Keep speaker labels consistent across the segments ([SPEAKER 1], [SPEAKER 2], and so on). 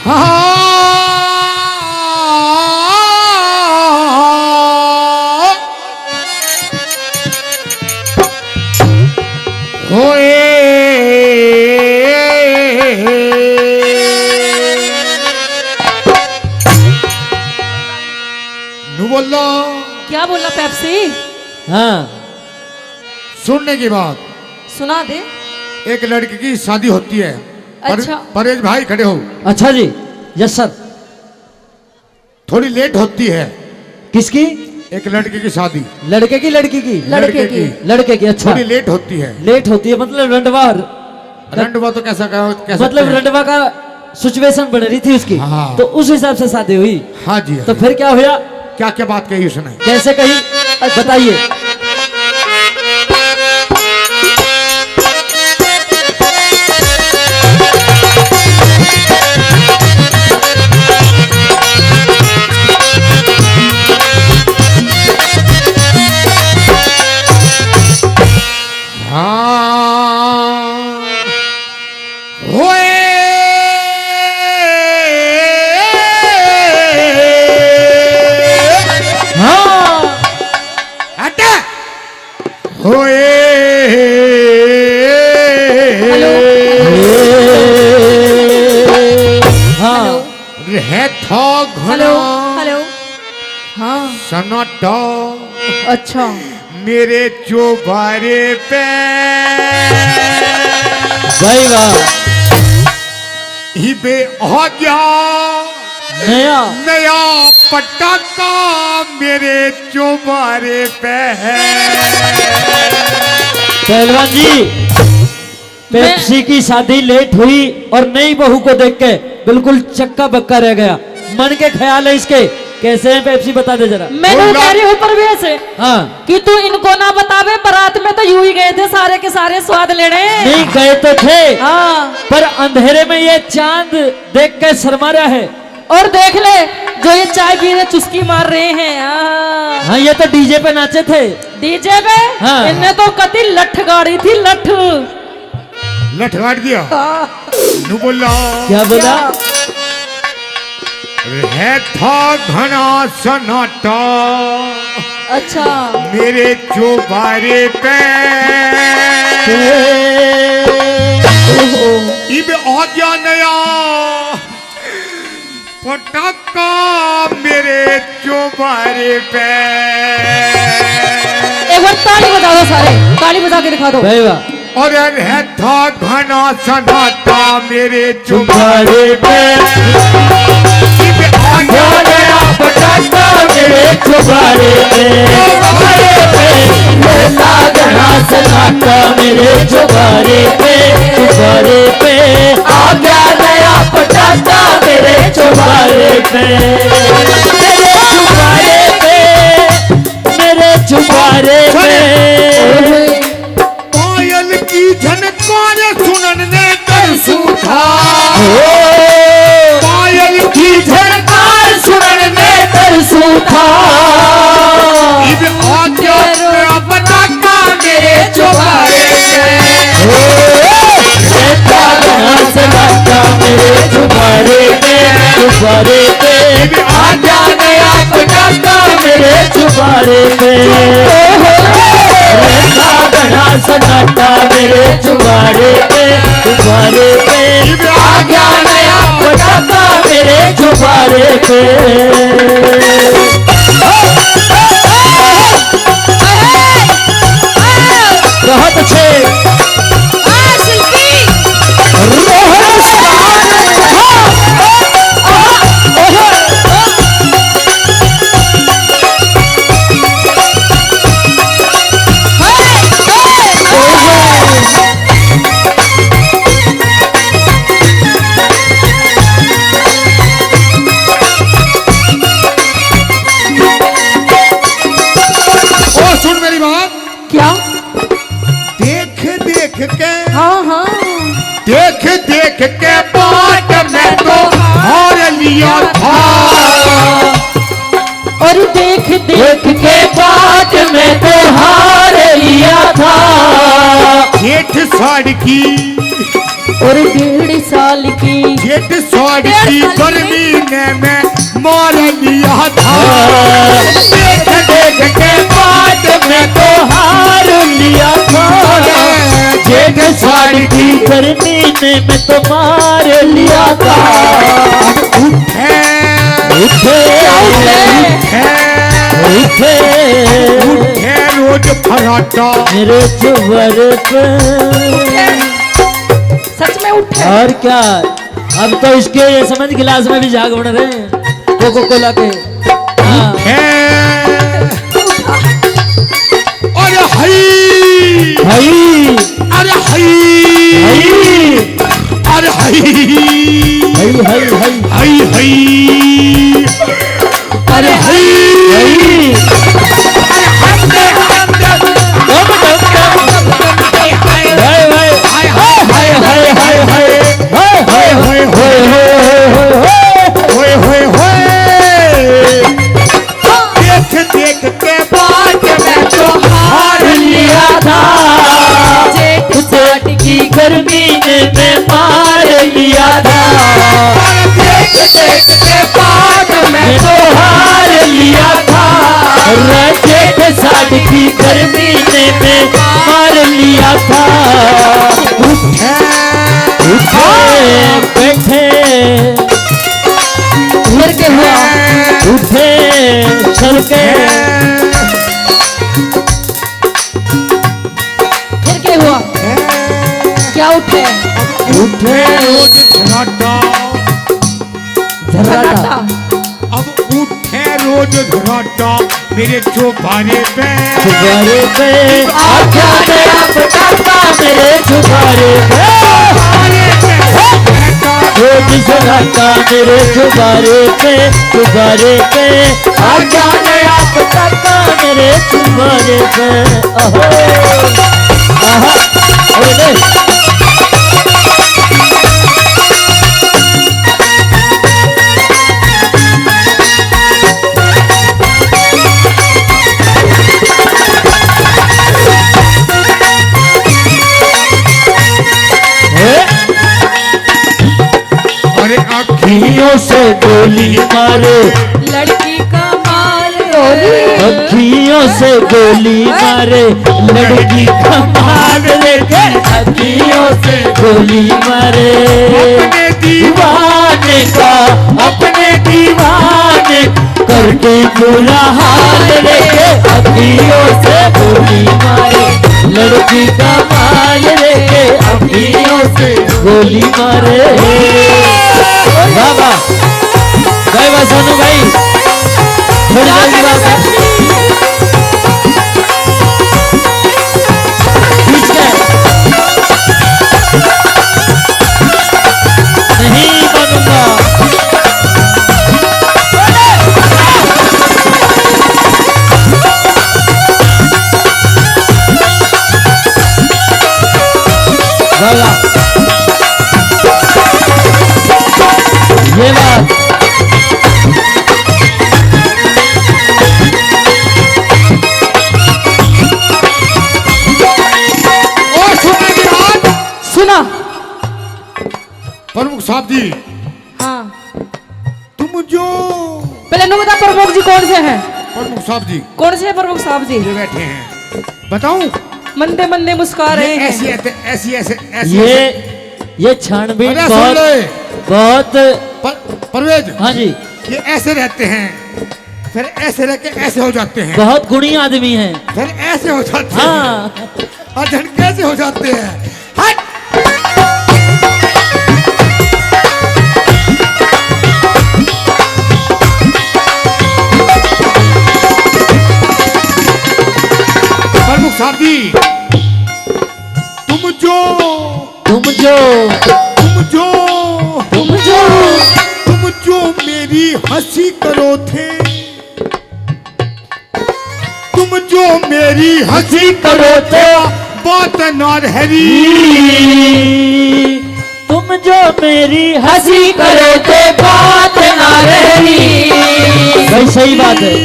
[SPEAKER 1] बोलो
[SPEAKER 2] क्या बोला पेप्सी?
[SPEAKER 3] हाँ
[SPEAKER 1] सुनने की बात।
[SPEAKER 2] सुना दे।
[SPEAKER 1] एक लड़की की शादी होती है।
[SPEAKER 2] अच्छा।
[SPEAKER 1] परेश भाई खड़े हो।
[SPEAKER 3] अच्छा जी। Yes sir.
[SPEAKER 1] थोड़ी लेट होती है।
[SPEAKER 3] किसकी?
[SPEAKER 1] एक लड़के की शादी।
[SPEAKER 3] लड़के की लड़की की?
[SPEAKER 2] लड़के की।
[SPEAKER 3] लड़के की। अच्छा
[SPEAKER 1] थोड़ी लेट होती है।
[SPEAKER 3] लेट होती है मतलब रंडवा?
[SPEAKER 1] रंडवा तो कैसा
[SPEAKER 3] मतलब रंडवा का सिचुएशन बन रही थी उसकी।
[SPEAKER 1] हाँ।
[SPEAKER 3] तो उस हिसाब से शादी हुई।
[SPEAKER 1] हाँ जी।
[SPEAKER 3] तो फिर क्या हुआ?
[SPEAKER 1] क्या क्या बात कही उसने?
[SPEAKER 3] कैसे कही बताइए।
[SPEAKER 2] Hello hello. हाँ
[SPEAKER 1] सन्नाटा।
[SPEAKER 2] अच्छा।
[SPEAKER 1] मेरे चौबारे पे
[SPEAKER 3] भाई वाह।
[SPEAKER 1] ही बे हो गया
[SPEAKER 3] नया
[SPEAKER 1] नया पटाखा मेरे चौबारे पे है।
[SPEAKER 3] पहलवान जी पेप्सी की शादी लेट हुई और नई बहू को देख के बिल्कुल चक्का बक्का रह गया। मन के ख्याल है इसके कैसे है पेप्सी बता दे जरा।
[SPEAKER 2] मैं कह रही हूँ परवेश
[SPEAKER 3] हाँ
[SPEAKER 2] कि तू इनको ना बतावे। बारात में तो यूं ही गए थे सारे के सारे स्वाद लेने।
[SPEAKER 3] नहीं गए तो थे।
[SPEAKER 2] हाँ
[SPEAKER 3] पर अंधेरे में ये चांद देख के शर्मा रहा है।
[SPEAKER 2] और देख ले जो ये चाय पी रहे चुस्की मार रहे हैं।
[SPEAKER 3] हाँ ये तो डीजे पे नाचे थे।
[SPEAKER 2] डीजे पे?
[SPEAKER 3] हाँ।
[SPEAKER 2] इनने तो कति लठ गाड़ी थी। लठ
[SPEAKER 1] लठ गाड़ दिया। नू बोला
[SPEAKER 3] क्या बोला?
[SPEAKER 1] है था घना सन्नाटा
[SPEAKER 2] अच्छा
[SPEAKER 1] मेरे चौबारे पे इब आ गया नया पटाखा मेरे चौबारे पे।
[SPEAKER 2] एक बार ताली बजा दो सारे। ताली बजा के दिखा दो।
[SPEAKER 3] भाई वाह।
[SPEAKER 1] और है था घना सन्नाटा मेरे चौबारे पे आ गया नया पटाखा मेरे
[SPEAKER 3] चुबारे पे घना सन्नाटा मेरे चुबारे पे आ गया नया पटाखा मेरे चुबारे पे मेरे चुबारे पे
[SPEAKER 1] पायल की झनकार सुनन ने तरसू था। पायल की झनकार
[SPEAKER 3] सुनन में तरसू था।
[SPEAKER 1] इब आ गया नया पटाखा मेरे चौबारे
[SPEAKER 3] मेरे चुबारे पे आ गया नया पटाखा मेरे चुबारे पे घना सन्नाटा मेरे चुबारे पे आ गया नया पटाखा मेरे चुबारे पे। बहुत अच्छे
[SPEAKER 1] देख के बाट में तो हार लिया था।
[SPEAKER 2] और देख
[SPEAKER 3] के बाट में तो हार लिया था।
[SPEAKER 1] जेठ साड़ की
[SPEAKER 2] और 1.5 साल की
[SPEAKER 1] जेठ साड़ की सीने में मार लिया था। देख देख के बाद में तो
[SPEAKER 3] हार लिया था, जेठ साड़ की गर्मी ने मैं तो मार लिया था।
[SPEAKER 1] उठे
[SPEAKER 3] उठे उठे
[SPEAKER 1] उठे रोज फराटा
[SPEAKER 3] मेरे चुबर पे।
[SPEAKER 2] सच में उठे।
[SPEAKER 3] और क्या, अब तो इसके ये समझ गिलास में भी झाग बन रहे हैं कोको कोला के। हाँ।
[SPEAKER 1] अरे हई
[SPEAKER 3] हई
[SPEAKER 1] अरे हई
[SPEAKER 3] हई
[SPEAKER 1] अरे हई
[SPEAKER 3] हई हई हई
[SPEAKER 1] हई हई अरे हई
[SPEAKER 3] हई
[SPEAKER 1] देख के बाद में तो हार लिया था।
[SPEAKER 2] जेठ
[SPEAKER 3] साठ की गर्मी ने मैं मार लिया था।
[SPEAKER 1] देख देख के बाद में
[SPEAKER 3] तो हार लिया था। जेठ साठ की गर्मी ने मैं मार लिया था। उठे बैठे
[SPEAKER 2] फिर के हुआ।
[SPEAKER 3] उठे चल के
[SPEAKER 2] फिर के हुआ। क्या उठे?
[SPEAKER 3] उठे
[SPEAKER 1] रोज धराटा
[SPEAKER 3] झर्राटा।
[SPEAKER 1] अब उठे रोज धराटा मेरे चौबारे पे।
[SPEAKER 3] छुपारे पे आख्या मेरा पटाखा मेरे छुपारे पे। रोज झर्राटा मेरे छुपारे पे आख्या मेरा पटाखा मेरे छुपारे पे। अहो आहा ओले
[SPEAKER 1] अरे
[SPEAKER 3] अखियों से गोली मारे
[SPEAKER 2] लड़की का माल रोली।
[SPEAKER 3] अखियों से गोली मारे लड़की कमाल लेके। अखियों से गोली मारे
[SPEAKER 1] अपने
[SPEAKER 3] दीवाने का अपने दीवाने करके बुरा हाल लेके। अखियों से गोली मारे लड़की का माल लेके। अखियों से गोली मारे। बाबा भाई बस सोनू भाई थोड़ी जल्दी बात है। खींच के नहीं बनूंगा। बाबा ये बात
[SPEAKER 1] और सुनने की बात
[SPEAKER 2] सुना।
[SPEAKER 1] प्रमुख साहब जी
[SPEAKER 2] हाँ
[SPEAKER 1] तुम जो
[SPEAKER 2] पहले नु बता प्रमुख जी कौन से हैं?
[SPEAKER 1] प्रमुख साहब जी
[SPEAKER 2] कौन से हैं प्रमुख साहब जी?
[SPEAKER 1] ये बैठे हैं बताऊं
[SPEAKER 2] मंदे मंदे मुस्कुरा रहे हैं।
[SPEAKER 1] ऐसी ऐसी ऐसे ऐसे
[SPEAKER 3] ये छानबीन
[SPEAKER 1] अरे सुन
[SPEAKER 3] बहुत
[SPEAKER 1] ले
[SPEAKER 3] बहुत
[SPEAKER 1] परवेज
[SPEAKER 3] हाँ जी
[SPEAKER 1] ये ऐसे रहते हैं फिर ऐसे रह के ऐसे हो जाते हैं
[SPEAKER 3] बहुत गुणी आदमी हैं।
[SPEAKER 1] फिर ऐसे हो जाते
[SPEAKER 3] हाँ
[SPEAKER 1] हैं और धन कैसे हो जाते हैं। हट प्रमुख साहब जी तुम जो
[SPEAKER 3] तुम जो
[SPEAKER 1] तुम जो
[SPEAKER 3] तुम जो
[SPEAKER 1] तुम जो मेरी हंसी करो थे तुम जो मेरी हंसी करो थे बात ना रहरी
[SPEAKER 3] तुम जो मेरी हंसी करो तो बात ना रही। भाई सही बात है,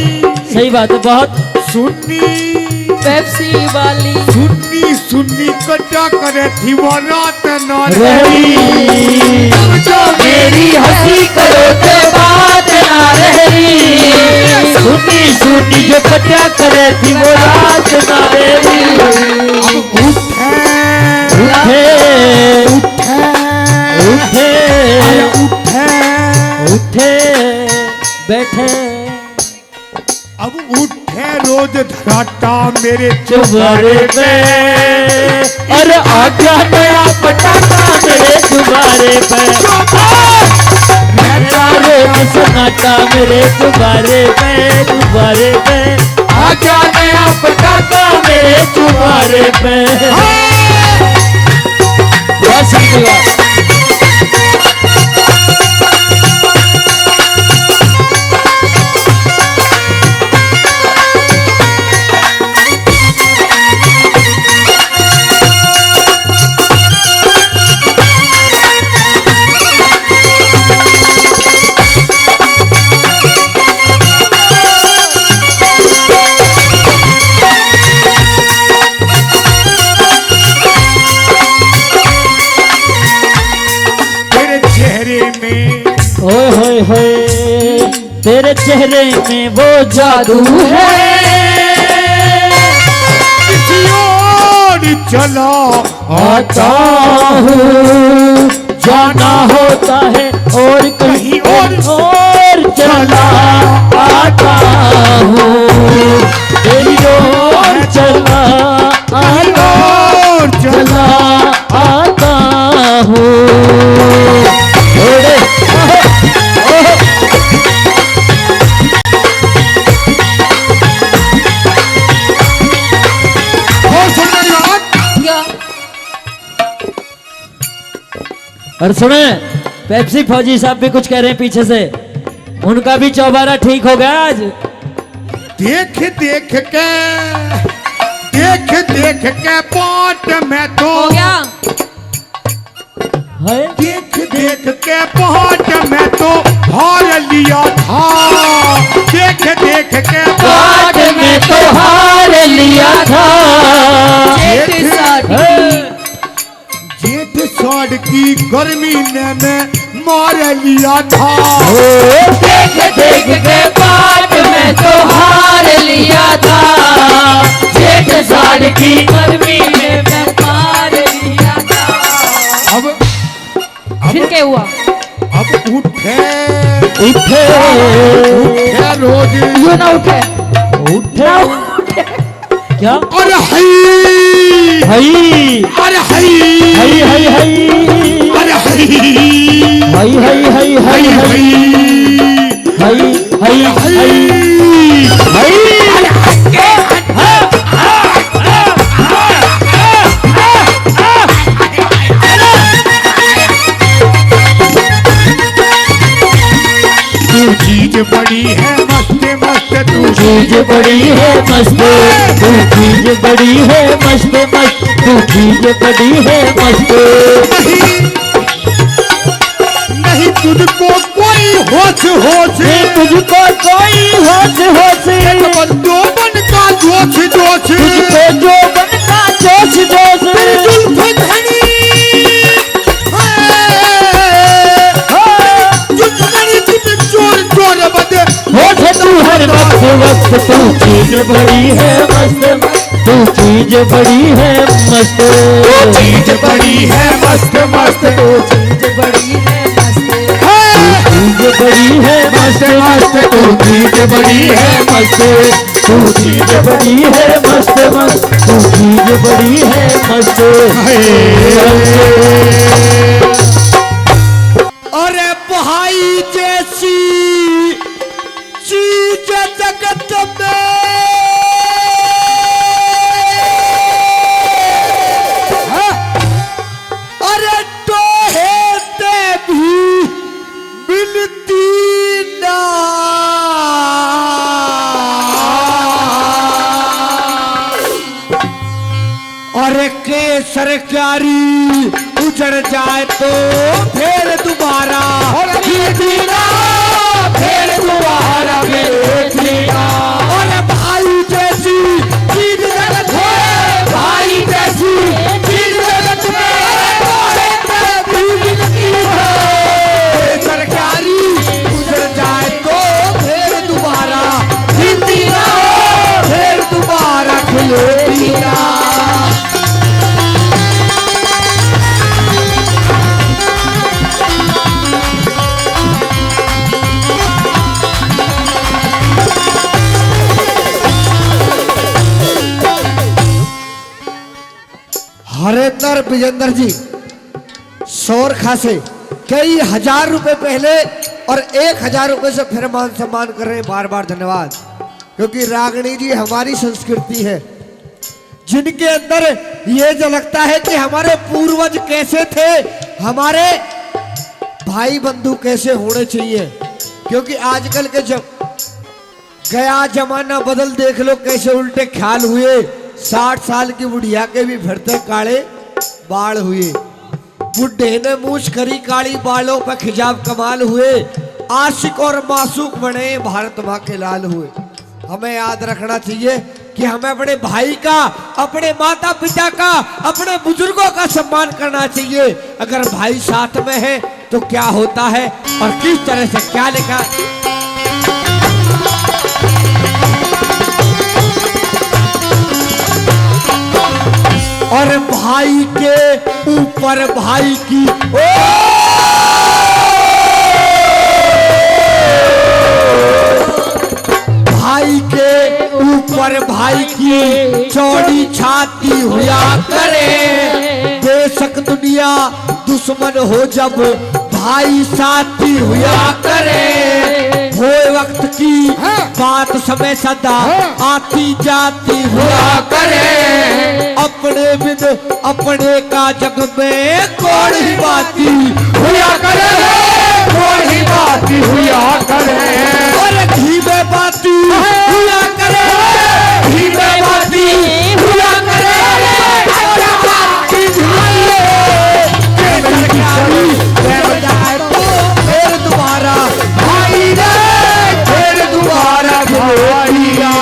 [SPEAKER 3] सही बात है बहुत।
[SPEAKER 1] सुन्नी
[SPEAKER 2] पेप्सी वाली
[SPEAKER 1] सुन्नी सुन्नी कटा करे थी वो रात ना
[SPEAKER 3] रही
[SPEAKER 1] तुम जो
[SPEAKER 3] मेरी हंसी करो तो बात बैठे
[SPEAKER 1] अब उठे रोज धराटा मेरे
[SPEAKER 3] चुबारे पे, अरे आजा नया पटाखा मेरे चुबारे पे, रहता रोज सन्नाटा मेरे चुबारे पे, चुबारे पे आजा नया पटाखा मेरे चुबारे पे। बहुत शुक्रिया। ओए होए होए तेरे चेहरे में वो जादू है,
[SPEAKER 1] किसी और चला
[SPEAKER 3] आता हूँ जाना होता है और कहीं और चला आता हूँ, तेरी ओर चला आता चला आता हूँ। और सुने पेप्सी फौजी साहब भी कुछ कह रहे हैं पीछे से, उनका भी चौबारा ठीक हो गया आज।
[SPEAKER 1] देख देख के पाट में तो
[SPEAKER 2] हो गया।
[SPEAKER 3] है?
[SPEAKER 1] देख देख के पाट में तो हार लिया था, देख देख के
[SPEAKER 3] पाट में तो हार लिया था,
[SPEAKER 1] जेठ साड़ की गर्मी ने मैं मार लिया था,
[SPEAKER 3] देख देख के पाट में तो हार लिया था, जेठ साड़ की गर्मी में मैं मार लिया था।
[SPEAKER 1] अब
[SPEAKER 2] फिर क्या हुआ?
[SPEAKER 1] अब उठे रोज
[SPEAKER 2] यू ना उठे
[SPEAKER 3] उठे क्या?
[SPEAKER 1] अरे हई
[SPEAKER 3] हई
[SPEAKER 1] अरे हई
[SPEAKER 3] हई हई हई
[SPEAKER 1] अरे हई
[SPEAKER 3] हई हई हई हई हई हई हई हई
[SPEAKER 1] तू चीज बड़ी है मस्त मस्त, तू
[SPEAKER 3] चीज बड़ी है मस्त, तू चीज बड़ी है मस्त मस्त, तू चीज बड़ी है मस्त।
[SPEAKER 1] नहीं तुझको कोई होश होश,
[SPEAKER 3] तुझको कोई होश होश,
[SPEAKER 1] दो बन का जोश जोश,
[SPEAKER 3] तुझको जो बनता जोश जोश,
[SPEAKER 1] जुल्फ धनी चोर चोर बदे
[SPEAKER 3] होठ तू हर वक्त वक्त, तू चीज बड़ी है मस्त, तू चीज बड़ी है मस्त,
[SPEAKER 1] चीज बड़ी है मस्त मस्त,
[SPEAKER 3] तू चीज बड़ी है मस्त, चीज बड़ी है मस्त मस्त, तू चीज बड़ी है मस्त, तू चीज बड़ी है मस्त मस्त, तू चीज बड़ी है मस्त।
[SPEAKER 1] अरे भाई जैसी चीज जगत में अरे टोहे ते भी मिलती ना, अरे के सरकारी उजड़ जाए तो फिर दोबारा खरीदना, फिर दोबारा बेचना। अरे भाई जैसी चीज जगत है, भाई जैसी चीज जगत में भी मिलती है, सरकारी उजड़ जाए तो फिर दोबारा खरीदना, फिर दोबारा खरीदना। अंदर विजेंद्र जी सोरखा से कई हजार रुपए पहले और 1000 रुपए से फिर मान सम्मान कर रहे हैं। बार बार धन्यवाद, क्योंकि रागिनी जी हमारी संस्कृति है, जिनके अंदर ये झलकता है कि हमारे पूर्वज कैसे थे, हमारे भाई बंधु कैसे होने चाहिए। क्योंकि आजकल के जब गया जमाना बदल, देख लो कैसे उल्टे ख्याल हुए। 60 साल की बुढ़िया के भी फिरते काले बाल हुए, बुढ़े ने मूछ करी काली, बालों पर खिजाब कमाल हुए। आशिक और मासूक बने, भारत माँ के लाल हुए। हमें याद रखना चाहिए कि हमें अपने भाई का, अपने माता पिता का, अपने बुजुर्गों का सम्मान करना चाहिए। अगर भाई साथ में है तो क्या होता है और किस तरह से क्या लिखा। और भाई के ऊपर भाई की भाई के ऊपर भाई की चौड़ी छाती हुआ करे। बेशक दुनिया दुश्मन हो जब भाई साथी हुआ करे। हो वक्त की बात समय सदा आती जाती हुआ करे। अपने बिन अपने का जग में कौन ही बाती हुआ करे, कौन ही बाती हुआ करे। और घी में बाती हुआ करे, घी में बाती हुआ करे। फिर दोबारा भाई रे, फिर दोबारा भाइया।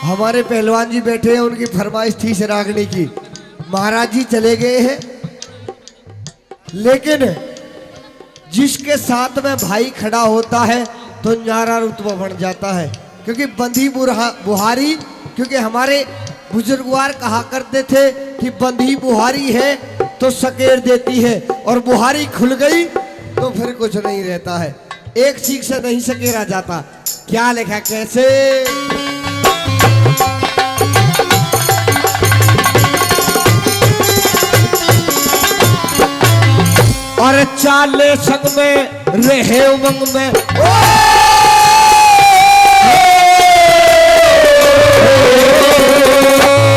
[SPEAKER 1] हमारे पहलवान जी बैठे हैं, उनकी फरमाइश थी से रागनी की। महाराज जी चले गए हैं, लेकिन जिसके साथ में भाई खड़ा होता है तो न्यारा रुतबा बढ़ जाता है। क्योंकि बंधी बुहारी, क्योंकि हमारे बुजुर्गवार कहा करते थे कि बंधी बुहारी है तो सकेर देती है, और बुहारी खुल गई तो फिर कुछ नहीं रहता है। एक सीख से नहीं सकेरा जाता। क्या लिखा कैसे? और चाले संग में रहे उमंग में,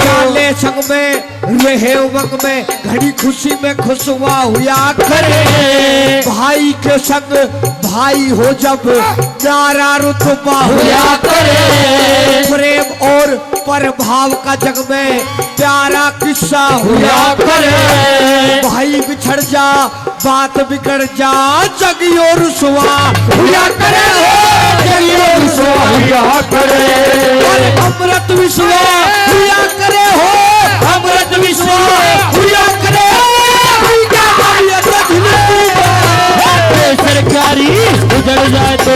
[SPEAKER 1] चाले संग में रहे उमंग में, घड़ी खुशी में खुश हुआ करे। भाई के संग भाई हो जब न्यारा रुतबा हुआ करे। प्रेम और प्रभाव का जग में प्यारा किस्सा हुआ करे। भाई बिछड़ जा बात बिगड़ जा, जगियो रुसवा हुआ करे, जगियो रुसवा हुआ करे। अमृत विश्वा हुआ करे हो, अमृत विश्वा हुआ करे। सरकारी उजड़ जाए तो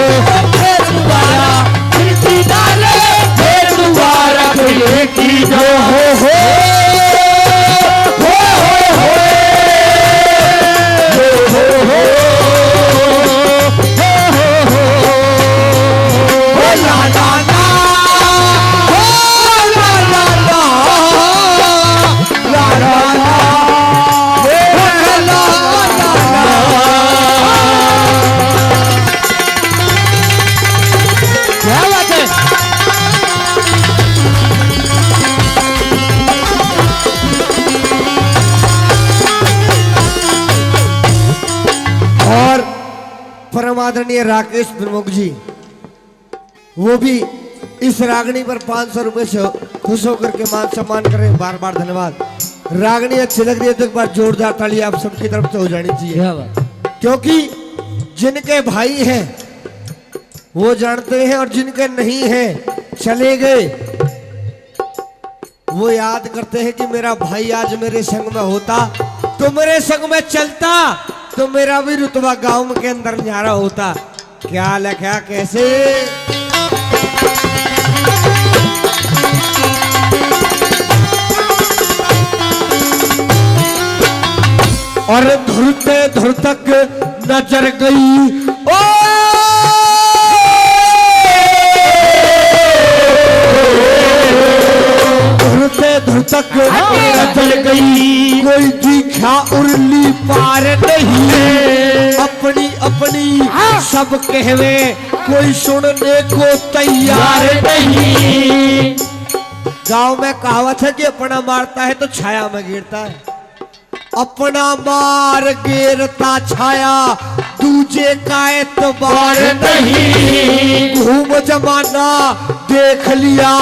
[SPEAKER 1] फिर दोबारा खिड़की डाले, फिर दोबारा कोई की जो हो परम आदरणीय राकेश प्रमुख जी, वो भी इस रागनी पर 500 रुपए से खुश होकर के मान सम्मान करें। बार बार धन्यवाद। रागनी अच्छी लग रही है तो एक बार जोरदार ताली आप सबकी तरफ से हो जानी चाहिए,
[SPEAKER 3] क्या बात।
[SPEAKER 1] क्योंकि जिनके भाई हैं वो जानते हैं और जिनके नहीं हैं चले गए वो याद करते हैं कि मेरा भाई आज मेरे संग में होता तो मेरे संग में चलता तो मेरा भी रुतबा गांव के अंदर न्यारा होता। क्या लखा कैसे और धुरते धुर तक नजर गई ओ धुरते धुर तक नजर गई कोई दिखा उर्ली पार नहीं अपनी अपनी सब कहवे कोई सुनने को तैयार नहीं। गांव में कहावत है कि अपना मारता है तो छाया में गिरता है, अपना मार गिरता छाया दूजे का एतबार नहीं। घूम जमाना देख लिया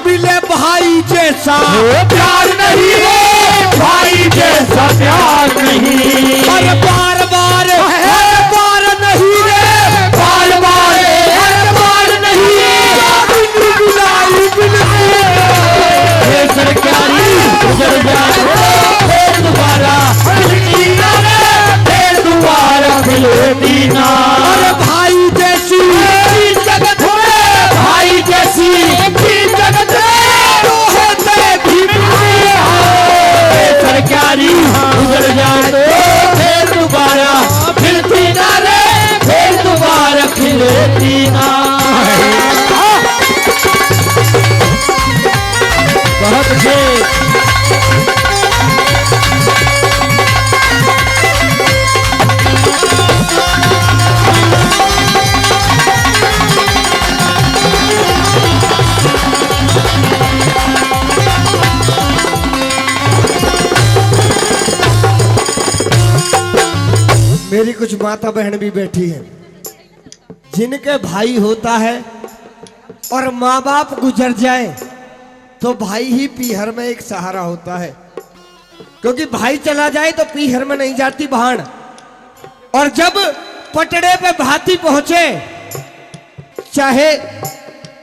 [SPEAKER 1] मिले भाई जैसा प्यार नहीं भाई जैसा प्यार नहीं। हर बार बार नहीं रे बार बार नहीं सरकारी गुजर जाए दोबारा दीना भाई जैसी जगत भाई जैसी जगत सरकारी गुजर जाए फिर दोबारा फिरती ना रे फिर दोबारा खिलती ना। बहुत अच्छे मेरी कुछ माता बहन भी बैठी है जिनके भाई होता है और माँ बाप गुजर जाए तो भाई ही पीहर में एक सहारा होता है, क्योंकि भाई चला जाए तो पीहर में नहीं जाती बहान। और जब पटड़े पे भाती पहुंचे चाहे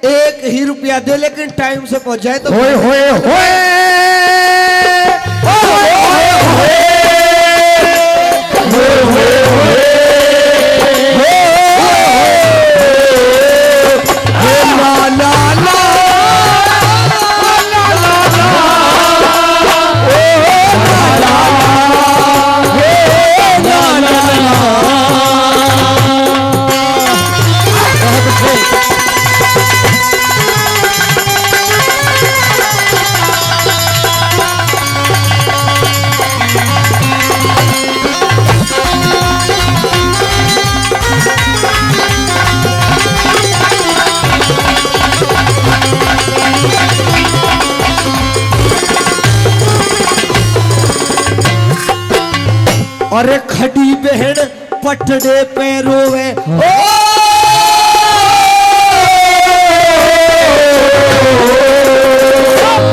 [SPEAKER 1] 1 ही रुपया दे लेकिन टाइम से पहुंच जाए तो होए होए होए अरे खड़ी बहन पटड़े पे रोवे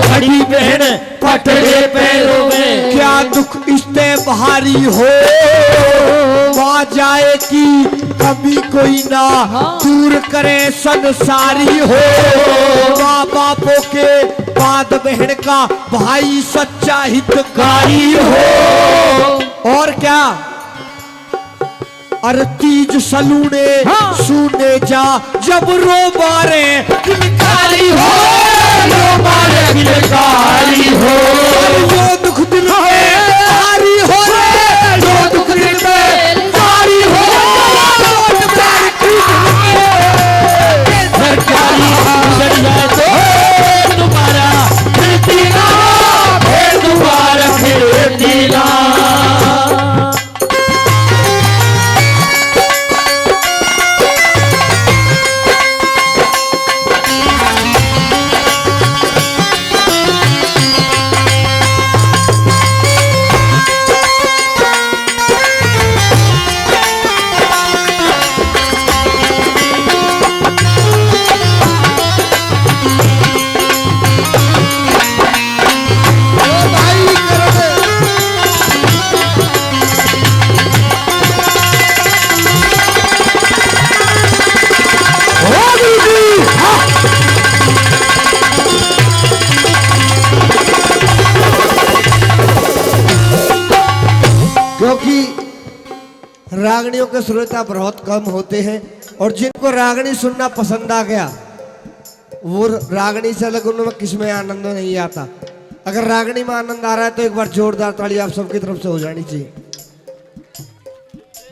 [SPEAKER 1] खड़ी बहन पटड़े पे रोवे क्या दुख इससे भारी हो वहाँ जाए कि कभी कोई ना दूर करे संसारी हो। माँ बापों के बाद बहन का भाई सच्चा हितकारी हो। और क्या अरे तीज सलूने सुने जा जब रो मारे किलकारी हो रो मारे किलकारी हो जो दुख दिल में भारी हो रे जो दुख दिल में भारी हो सरकारी गुजर जाए तो दोबारा फिरती ना फिर दोबारा फिरती ना। रागणियों के श्रोता बहुत कम होते हैं, और जिनको रागणी सुनना पसंद आ गया वो रागणी से अलग उनमें किसमें आनंद नहीं आता। अगर रागणी में आनंद आ रहा है तो एक बार जोरदार ताली आप सबकी तरफ से हो जानी चाहिए।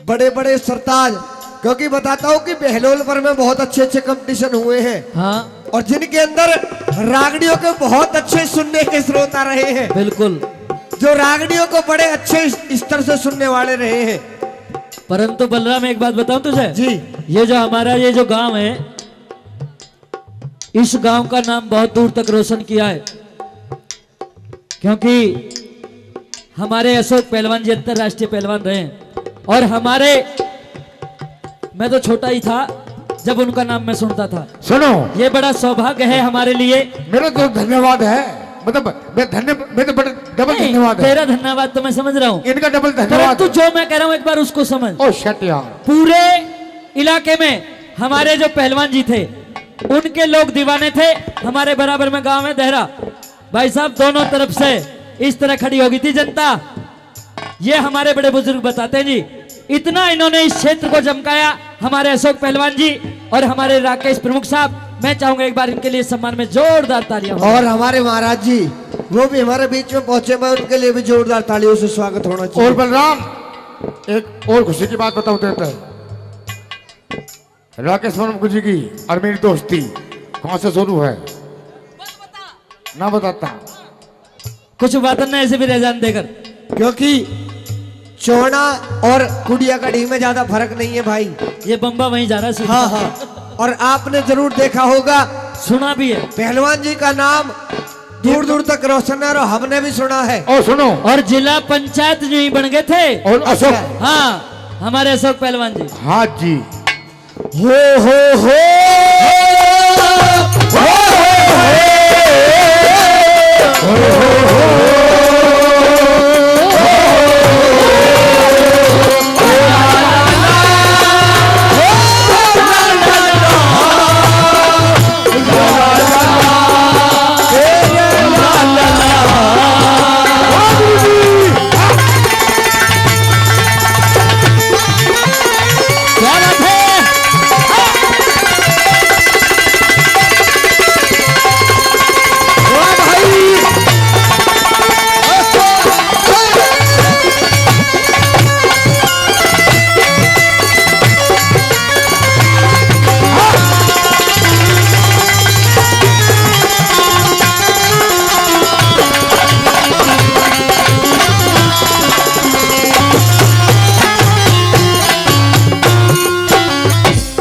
[SPEAKER 1] बड़े बड़े सरताज, क्योंकि बताता हूं कि बहलोलपुर में बहुत अच्छे अच्छे कंपटीशन हुए हैं,
[SPEAKER 2] हाँ
[SPEAKER 1] और जिनके अंदर रागणियों के बहुत अच्छे सुनने के श्रोता रहे हैं,
[SPEAKER 2] बिल्कुल।
[SPEAKER 1] जो रागणियों को बड़े अच्छे स्तर से सुनने वाले रहे हैं।
[SPEAKER 2] परंतु बलराम एक बात बताऊं तुझे
[SPEAKER 1] जी,
[SPEAKER 2] ये जो हमारा ये जो गांव है, इस गांव का नाम बहुत दूर तक रोशन किया है, क्योंकि हमारे अशोक पहलवान जी अंतरराष्ट्रीय पहलवान रहे हैं, और हमारे, मैं तो छोटा ही था जब उनका नाम मैं सुनता था।
[SPEAKER 3] सुनो,
[SPEAKER 2] ये बड़ा सौभाग्य है हमारे लिए।
[SPEAKER 3] मेरा तो धन्यवाद है, मतलब मैं तो बड़ा डबल
[SPEAKER 2] नहीं,
[SPEAKER 3] धन्यवाद है।
[SPEAKER 2] तेरा धन्यवाद तो मैं समझ रहा हूँ,
[SPEAKER 3] इनका डबल धन्यवाद।
[SPEAKER 2] परंतु जो मैं कह रहा हूँ एक बार उसको समझ।
[SPEAKER 3] ओ शट यार,
[SPEAKER 2] पूरे इलाके में हमारे जो पहलवान जी थे उनके लोग दीवाने थे। हमारे बराबर में गांव है देहरा, भाई साहब दोनों तरफ से इस तरह खड़ी होगी थी जनता। ये हमारे बड़े बुजुर्ग बताते हैं जी, इतना इन्होंने इस क्षेत्र को चमकाया हमारे अशोक पहलवान जी और हमारे राकेश प्रमुख साहब। मैं चाहूंगा एक बार इनके लिए सम्मान में जोरदार तालियां हो।
[SPEAKER 1] और हमारे महाराज जी वो भी हमारे बीच में पहुंचे, मैं उनके लिए भी जोरदार तालियों से स्वागत होना चाहिए।
[SPEAKER 3] और बलराम, एक और खुशी की बात बताऊं देता है। राकेश प्रमुख जी की और मेरी दोस्ती कहां से शुरू है ना बताता।
[SPEAKER 2] कुछ बातों ने ऐसे भी रह जान देकर,
[SPEAKER 1] क्योंकि चौड़ा और कुड़िया कड़ी में ज्यादा फर्क नहीं है भाई।
[SPEAKER 2] ये बम्बा वहीं जा रहा है सीधा।
[SPEAKER 1] हाँ हाँ, और आपने जरूर देखा होगा,
[SPEAKER 2] सुना भी है,
[SPEAKER 1] पहलवान जी का नाम दूर दूर तक रोशन है, और हमने भी सुना है।
[SPEAKER 3] और सुनो,
[SPEAKER 2] और जिला पंचायत जो ही बन गए थे,
[SPEAKER 3] और अशोक,
[SPEAKER 2] हाँ हमारे अशोक पहलवान जी।
[SPEAKER 3] हाँ जी,
[SPEAKER 1] हो हो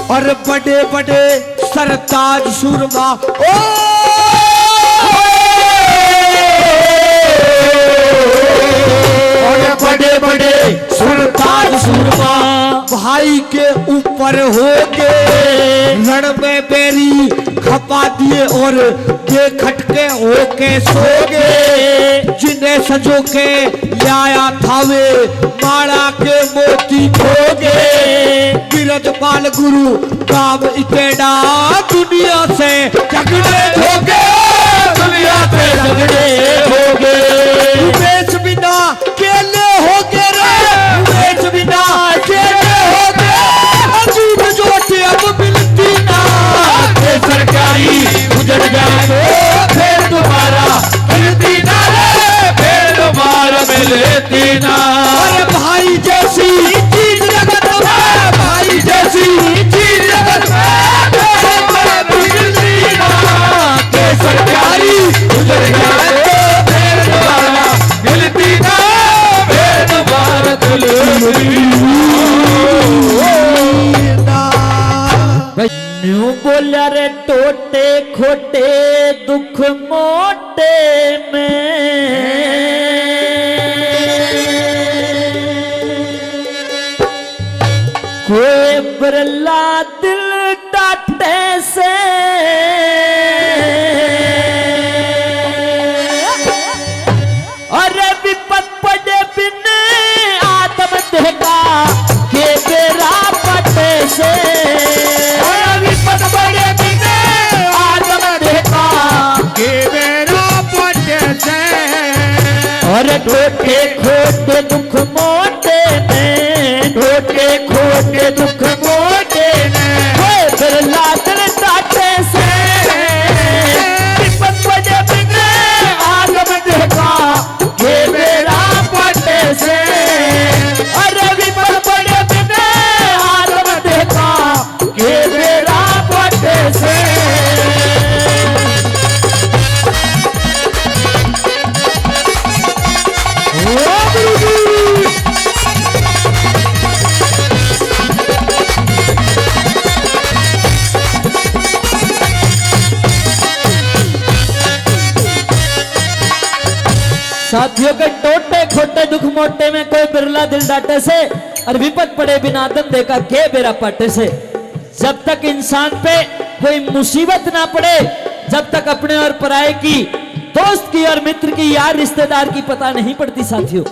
[SPEAKER 1] और बड़े बड़े सरताज सुरमा, ओ और बड़े बड़े सरताज सुरमा भाई के ऊपर हो के रण में बेरी खपा दिए और के खटके होके सो गए। जिन्हें सजो के लाया थावे माड़ा के मोती खोगे। बिरजपाल गुरु काम इतेड़ा दुनिया से झगड़े हो गए, दुनिया से झगड़े हो गए। उमेश बिना केले हो गए रे, उमेश बिना केले हो गए। अजीब जोटी अब मिलती ना के सरकारी उजड़ जाए फिर दोबारा मिलती ना रे, फिर दोबारा मिलती ना। अरे भाई जैसी चीज जगत में, भाई जैसी चीज जगत में मिलती ना के सरकारी उजड़ जाए फिर दोबारा मिलती ना, फिर दोबारा मिलती ना।
[SPEAKER 2] न्यू बोला रे टोटे खोटे दुख मोटे में कोई बरला दिल डाटे से अरे विपत पड़े बिन आदम देगा के बेरा पटे से। विपत पड़े बिन आदम देगा के बेरा पटे से। और टोटे खोटे दुख मोटे में, टोटे छोटे दुख मोटे में कोई बिरला दिल डाटे से, और विपद पड़े बिना दम देखा के बेरा पाटे से। जब तक इंसान पे कोई मुसीबत ना पड़े, जब तक अपने और पराये की, दोस्त की और मित्र की, यार रिश्तेदार की पता नहीं पड़ती साथियों।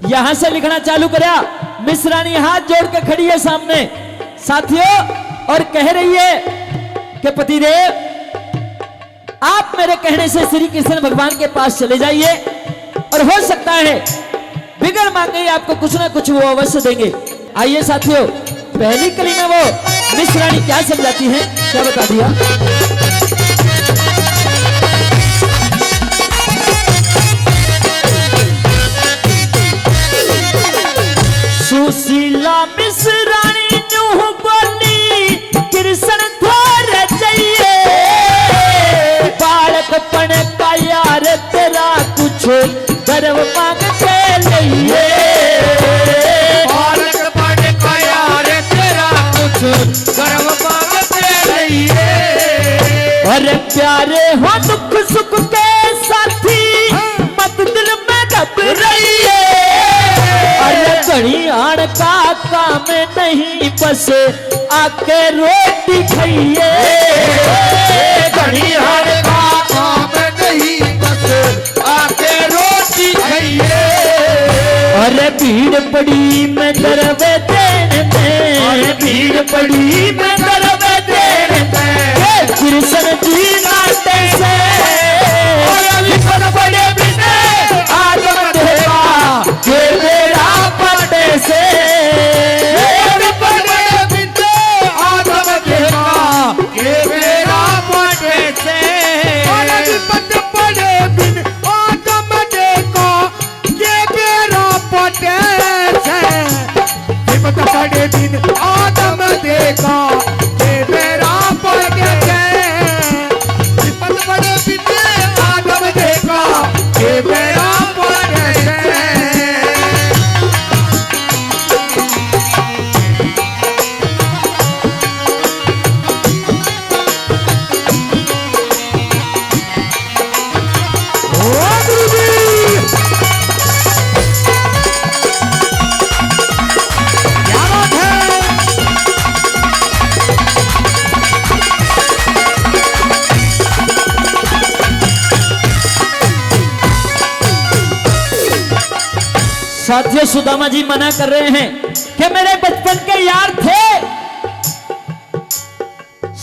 [SPEAKER 2] यहां से लिखना चालू करा, मिसरानी हाथ जोड़ के खड़ी है सामने साथियों, और कह रही है कि पतिदेव आप मेरे कहने से श्री कृष्ण भगवान के पास चले जाइए, और हो सकता है बिगड़ मांगे ही आपको कुछ ना कुछ वो अवश्य देंगे। आइए साथियों, पहली कली में वो मिसरानी क्या समझाती है, क्या बता दिया। सुशीला मिसरानी न्यूह बोली कृष्ण थोर जाइए, बालकपन का यार तेरा कुछ गर्व मांग के लिए,
[SPEAKER 3] बालकपन का यार तेरा कुछ गर्व मांग के लिए।
[SPEAKER 2] अरे प्यारे हो दुख सुख के साथी, मत दिल में दब रहिए, अरे घड़ियाण का काम नहीं बस आके रोटी खाइए,
[SPEAKER 3] घड़ियाल का काम नहीं बस आके रोटी खाइए।
[SPEAKER 2] अरे भीड़ पड़ी मैं दरवे देने में, भीड़ पड़ी मैं दरवे देने में, कृष्ण जी नाटे से बड़े बिने आदम देवा के मेरा पटे से,
[SPEAKER 3] बड़े बिने आदम देवा के मेरा पटे से, बड़े बिन आदम देखो के मेरा पटे से, बड़े बिन आदम देखो के मेरा पटे से, बड़े बिन आदम देखो के मेरा पटे से।
[SPEAKER 2] साथियों सुदामा जी मना कर रहे हैं कि मेरे बचपन के यार थे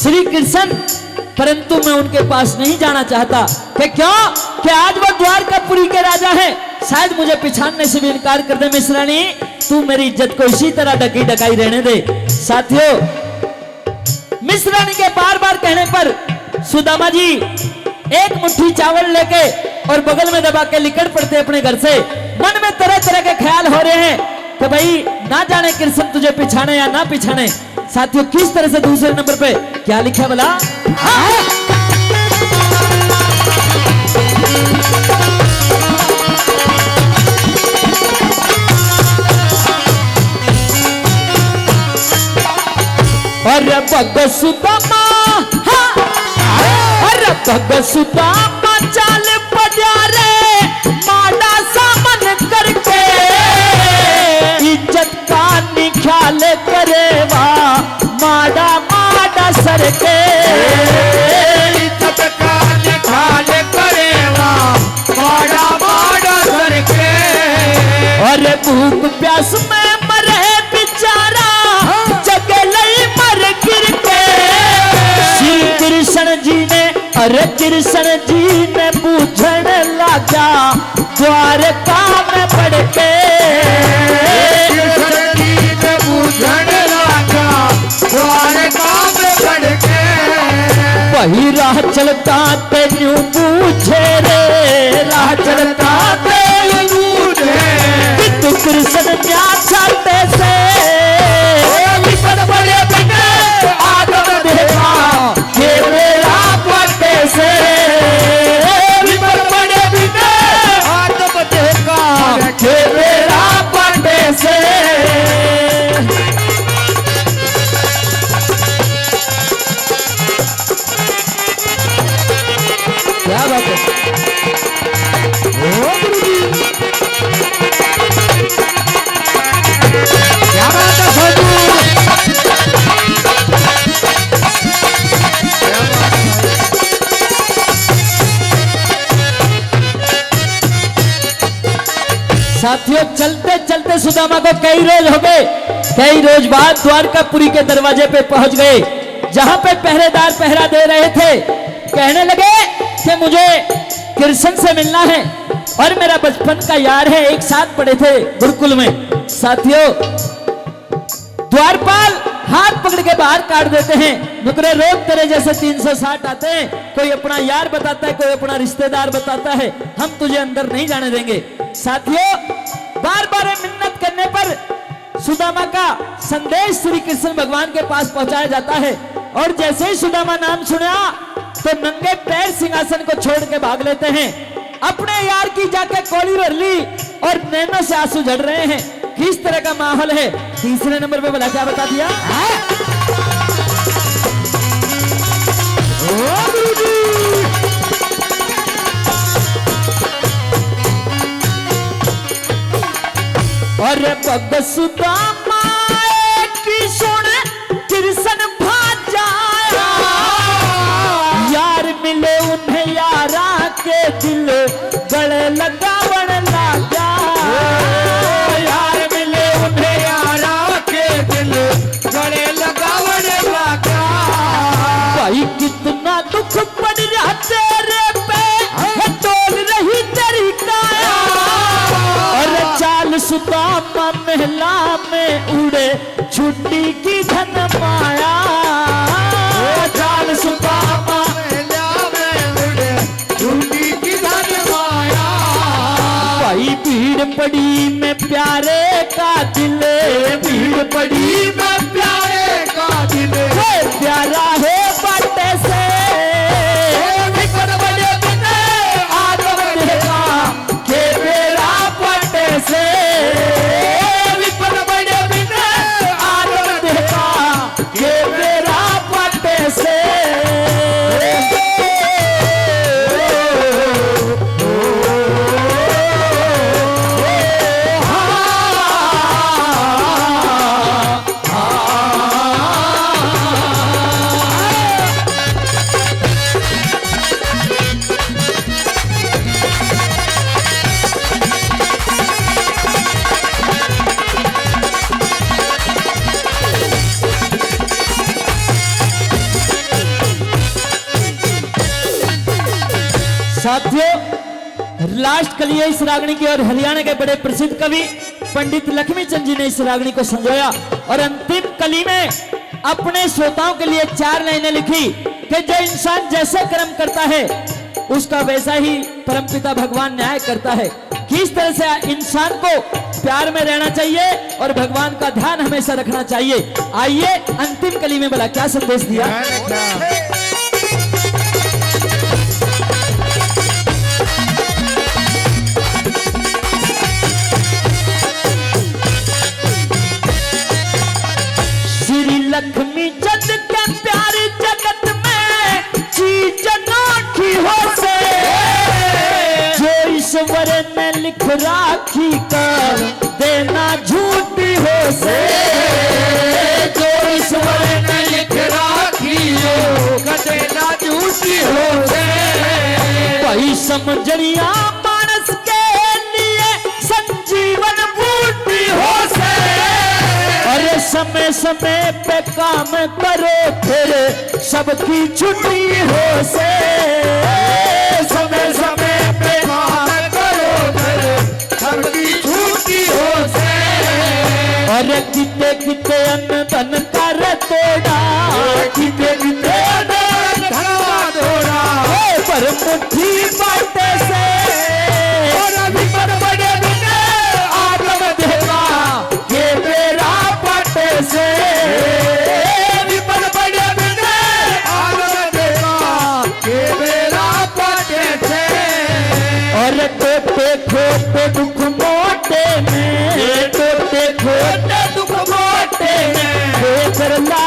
[SPEAKER 2] श्री कृष्ण, परंतु मैं उनके पास नहीं जाना चाहता। कि क्यों? कि आज वो द्वारकापुरी के राजा हैं, शायद मुझे पिछाड़ने से भी इनकार कर दे। मिश्रानी तू मेरी इज्जत को इसी तरह ढकी ढकाई रहने दे। साथियों मिश्रानी के बार बार कहने पर सुदामा जी एक मुट्ठी चावल लेके और बगल में दबा के निकल पड़ते अपने घर से। मन में तरह तरह के ख्याल हो रहे हैं कि भाई ना जाने कृष्ण तुझे पिछाने या ना पिछाने। साथियों किस तरह से दूसरे नंबर पे क्या लिखा बोला, अरे भग सुदामा, अरे भग सुदामा चाल पड़ा रे माड़ा सामन करके, इज्जत का निख्याल करे वाह माड़ा माड़ा सर के,
[SPEAKER 3] इज्जत का निखाल करे वाह माड़ा माड़ा सर के।
[SPEAKER 2] अरे भूख प्यास में मरे बेचारा जगे लई मर गिर के। श्री कृष्ण जी ने, अरे कृष्ण जी ने बूझण लागा द्वारका में पड़ के,
[SPEAKER 3] कृष्ण जी ने बूझण लागा द्वारका में पड़ के।
[SPEAKER 2] वही राह चलता ते न्यू बूझे रे, राह चलता ते
[SPEAKER 3] बूझे
[SPEAKER 2] तू कृष्ण क्या चाहते से, विपद बड़े बिने आदम देवा ये मेरा पटे से, विपद बड़े बिने
[SPEAKER 3] आदम देगा
[SPEAKER 2] ये मेरा पटे से। साथियों चलते चलते सुदामा को कई रोज हो गए, कई रोज बाद द्वारकापुरी के दरवाजे पे पहुंच गए, जहां पे पहरेदार पहरा दे रहे थे। कहने लगे कि मुझे कृष्ण से मिलना है और मेरा बचपन का यार है, एक साथ पढ़े थे गुरुकुल में। साथियों द्वारपाल हाथ पकड़ के बाहर काट देते हैं। नुकरे रोग तेरे जैसे 360 आते हैं, कोई अपना यार बताता है, कोई अपना रिश्तेदार बताता है, हम तुझे अंदर नहीं जाने देंगे। साथियों बार बार मिन्नत करने पर सुदामा का संदेश श्री कृष्ण भगवान के पास पहुंचाया जाता है, और जैसे ही सुदामा नाम सुना तो नंगे पैर सिंहासन को छोड़ के भाग लेते हैं। अपने यार की जाके कोली भर ली और नैनों से आंसू झड़ रहे हैं। किस तरह का माहौल है। तीसरे नंबर पे बोला क्या बता दिया और पग सुदामा की सुन कृष्ण भाजाया, यार मिले उन्हें यारा के दिल गले लगावण लगा,
[SPEAKER 3] यार मिले उन्हें यारा के दिल गले लगावण लगा।
[SPEAKER 2] भाई कितना दुख पड़ रहा तेरे पे, तोल रही तेरी काया, और चाल सुदामा महला में उड़े छुट्टी की धन माया,
[SPEAKER 3] चाल सुदामा महला में उड़े छुट्टी की धन माया।
[SPEAKER 2] भाई भीड़ पड़ी में प्यारे का दिल,
[SPEAKER 3] भीड़ पड़ी में प्यारे का दिल,
[SPEAKER 2] प्यारा है बाटे से
[SPEAKER 3] विपद बड़े बिने आदम देखा के मेरा बाटे से, विपद बड़े बिने आदम देखा के मेरा बाटे से।
[SPEAKER 2] साथियों लास्ट कली है इस रागनी की, और हरियाणा के बड़े प्रसिद्ध कवि पंडित लक्ष्मीचंद जी ने इस रागनी को संजोया, और अंतिम कली में अपने श्रोताओं के लिए 4 लाइनें लिखी कि जो इंसान जैसे कर्म करता है उसका वैसा ही परमपिता भगवान न्याय करता है। किस तरह से इंसान को प्यार में रहना चाहिए और भगवान का ध्यान हमेशा रखना चाहिए। आइए अंतिम कली में बोला क्या संदेश दिया। लक्ष्मी चंद के प्यार जगत में चीज अनोखी हो से, जो ईश्वर ने लिख राखी कर देना झूठी हो से,
[SPEAKER 3] जो ईश्वर ने लिख राखी हो कर देना झूठी हो से।
[SPEAKER 2] वही समझनिया मानस के लिए संजीवन बूटी हो से, अरे समय समय पे काम करो फिर सबकी छुट्टी हो से,
[SPEAKER 3] समय समय पे काम करो फिर सबकी छुट्टी हो से।
[SPEAKER 2] अरे किते किते अन्न धन कर तोड़ा,
[SPEAKER 3] किते किते अन्न धन तोड़ा,
[SPEAKER 2] पर मुट्ठी बाटे से,
[SPEAKER 3] और अभी पर बड़े बिने आदम देखा के मेरा बाटे से, विपद बड़े बिने आदम देखा के मेरा बाटे से।
[SPEAKER 2] और टोटे खोटे दुख मोटे में,
[SPEAKER 3] टोटे खोटे दुख मोटे में,
[SPEAKER 2] कर ला